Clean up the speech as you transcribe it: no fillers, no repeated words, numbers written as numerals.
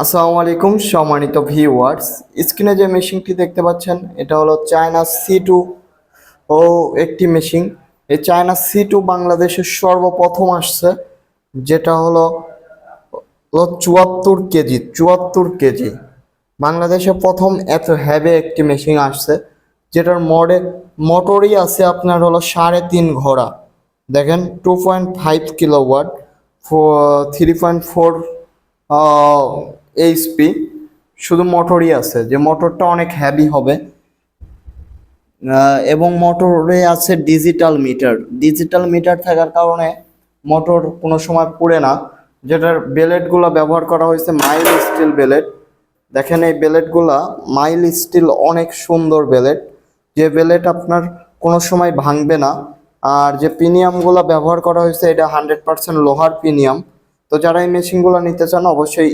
আসসালামু আলাইকুম সম্মানিত ভিউয়ার্স। স্ক্রিনে যে মেশিনটি দেখতে পাচ্ছেন এটা হলো চায়না C2 ও একটি মেশিন। এই চায়না C2 বাংলাদেশের সর্বপ্রথম আসছে, যেটা হলো 74 কেজি বাংলাদেশে প্রথম এত হ্যাভি একটি মেশিন আসছে, যেটার মোটরই আছে আপনার হলো 3.5 ঘোড়া। দেখেন 2.5 কিলোওয়াট, 3.4 এইচপি। শুধু মোটরই আছে, যে মোটরটা অনেক হ্যাভি হবে। এবং মোটরে আছে ডিজিটাল মিটার থাকার কারণে মোটর কোনো সময় পুড়ে না। যেটার বেলেটগুলো ব্যবহার করা হয়েছে মাইল স্টিল বেলেট। দেখেন এই বেলেটগুলা মাইল স্টিল, অনেক সুন্দর বেলেট, যে বেলেট আপনার কোনো সময় ভাঙবে না। আর যে প্রিমিয়ামগুলো ব্যবহার করা হয়েছে এটা 100% লোহার প্রিমিয়াম। তো যারা এই মেশিনগুলো নিতে চান অবশ্যই